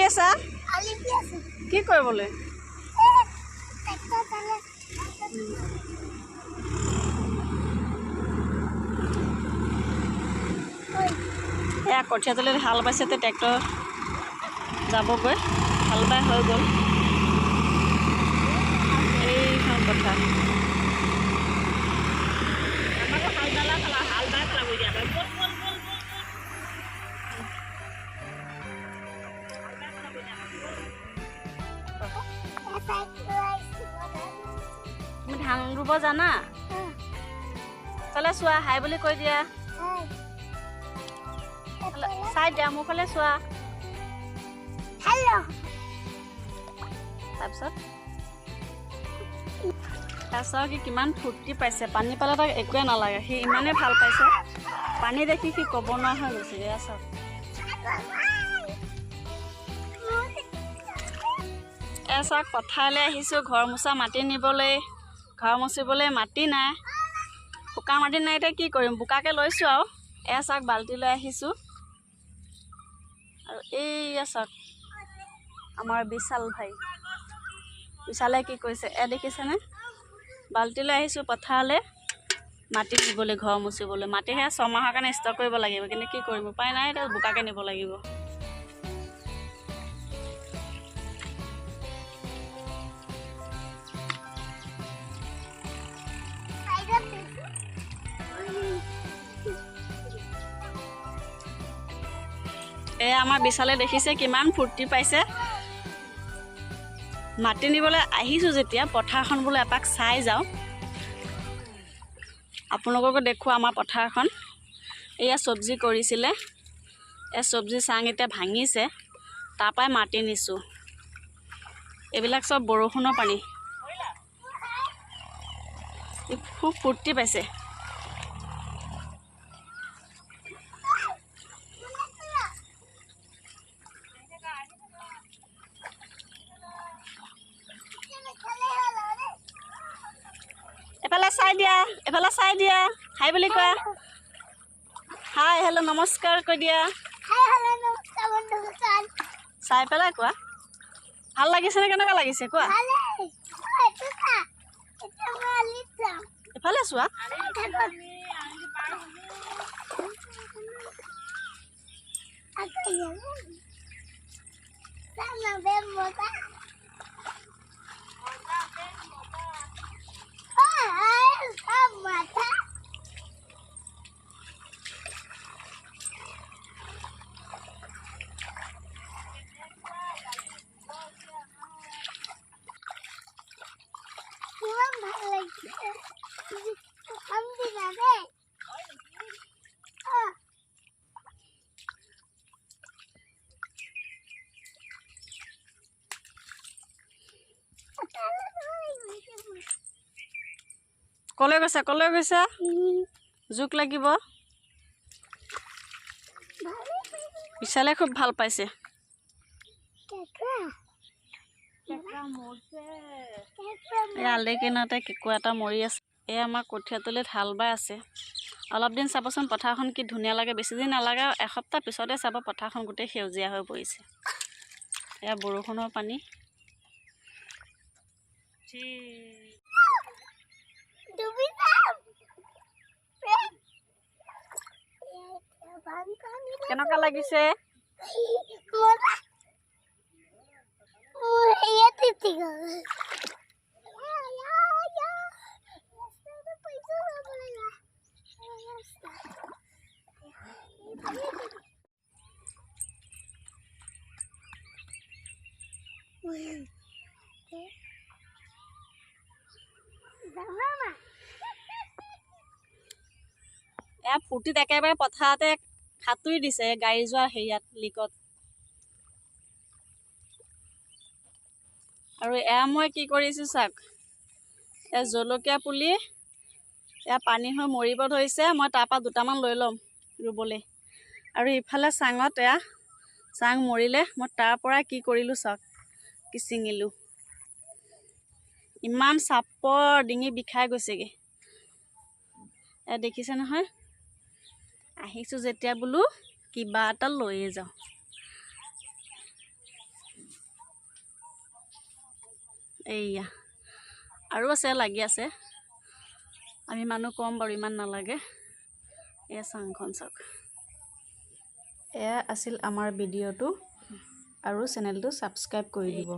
আছা কি কৰিবলৈ এয়া কঠীয়া তলিত হাল বাইছে ট্ৰেক্টৰ যাবগৈ হাল বাই হৈ গ'ল এইখন কথা তুমি ধান ৰুব জানা তালে চোৱা হাই বুলি কৈ দিয়া চাই দিয়া মোৰ ফালে চোৱা তাৰপিছত সি কিমান ফূৰ্তি পাইছে পানী পালে তাক একোৱে নালাগে সি ইমানেই ভাল পাইছে পানী দেখি সি ক'ব নোৱাৰা হৈ গৈছে এয়া চাওক এয়া চাওক পথাৰলৈ আহিছোঁ ঘৰ মোচা মাটি নিবলৈ ঘৰ মুচিবলৈ মাটি নাই শুকান মাটি নাই এতিয়া কি কৰিম বোকাকৈ লৈছোঁ আৰু এয়া চাওক বাল্টি লৈ আহিছোঁ আৰু এইয়া চাওক আমাৰ বিশাল ভাই বিশালে কি কৈছে দেখিছেনে বাল্টি লৈ আহিছোঁ পথাৰলৈ মাটি নিবলৈ ঘৰ মুচিবলৈ মাটি সেয়া 6 মাহৰ কাৰণে ষ্টক কৰিব লাগিব কিন্তু কি কৰিম উপায় নাই এতিয়া বোকাকৈ নিব লাগিব এয়া আমাৰ বিশালে দেখিছে কিমান ফূৰ্তি পাইছে মাটি নিবলৈ আহিছোঁ যেতিয়া পথাৰখন বোলে এপাক চাই যাওঁ আপোনালোককো দেখুৱা আমাৰ পথাৰখন এয়া চব্জি কৰিছিলে এই চব্জি চাং এতিয়া ভাঙিছে তাৰ পৰাই মাটি নিছোঁ এইবিলাক চব বৰষুণৰ পানী খুব ফূৰ্তি পাইছে এফালে চাই দিয়া হাই বুলি কোৱা হাই হেল্ল' নমস্কাৰ কৈ দিয়া চাই পেলাই কোৱা ভাল লাগিছেনে কেনেকুৱা লাগিছে কোৱা এফালে চোৱা কলৈ গৈছা জোক লাগিব বিশালে খুব ভাল পাইছে আলি কিনাৰতে কেঁকুৰা এটা মৰি আছে এই আমাৰ কঠীয়া তলিত হাল বাই আছে অলপ দিন চাবচোন পথাৰখন কি ধুনীয়া লাগে বেছি দিন নালাগে এসপ্তাহ পিছতে চাব পথাৰখন গোটেই সেউজীয়া হৈ পৰিছে এয়া বৰষুণৰ পানী কেনেকুৱা লাগিছে এয়া ফূৰ্তিত একেবাৰে পথাৰতে সাঁতুৰি দিছে গাড়ী যোৱা হেৰিয়াত লিকত আৰু এয়া মই কি কৰিছোঁ চাওক এয়া জলকীয়া পুলি এয়া পানী হৈ মৰিব ধৰিছে মই তাৰপৰা দুটামান লৈ ল'ম ৰুবলৈ আৰু ইফালে চাঙত এয়া চাং মৰিলে মই তাৰ পৰা কি কৰিলোঁ চাওক কি ছিঙিলোঁ ইমান চাপৰ ডিঙি বিষাই গৈছেগৈ এয়া দেখিছে নহয় আহিছোঁ যেতিয়া বোলো কিবা এটা লৈয়ে যাওঁ এইয়া আৰু আছে, লাগি আছে। আমি মানুহ কম বাৰু, ইমান নালাগে। এয়া চাংখন চাওক। এয়া আছিল আমাৰ ভিডিঅ'টো, আৰু চেনেলটো ছাবস্ক্ৰাইব কৰি দিব।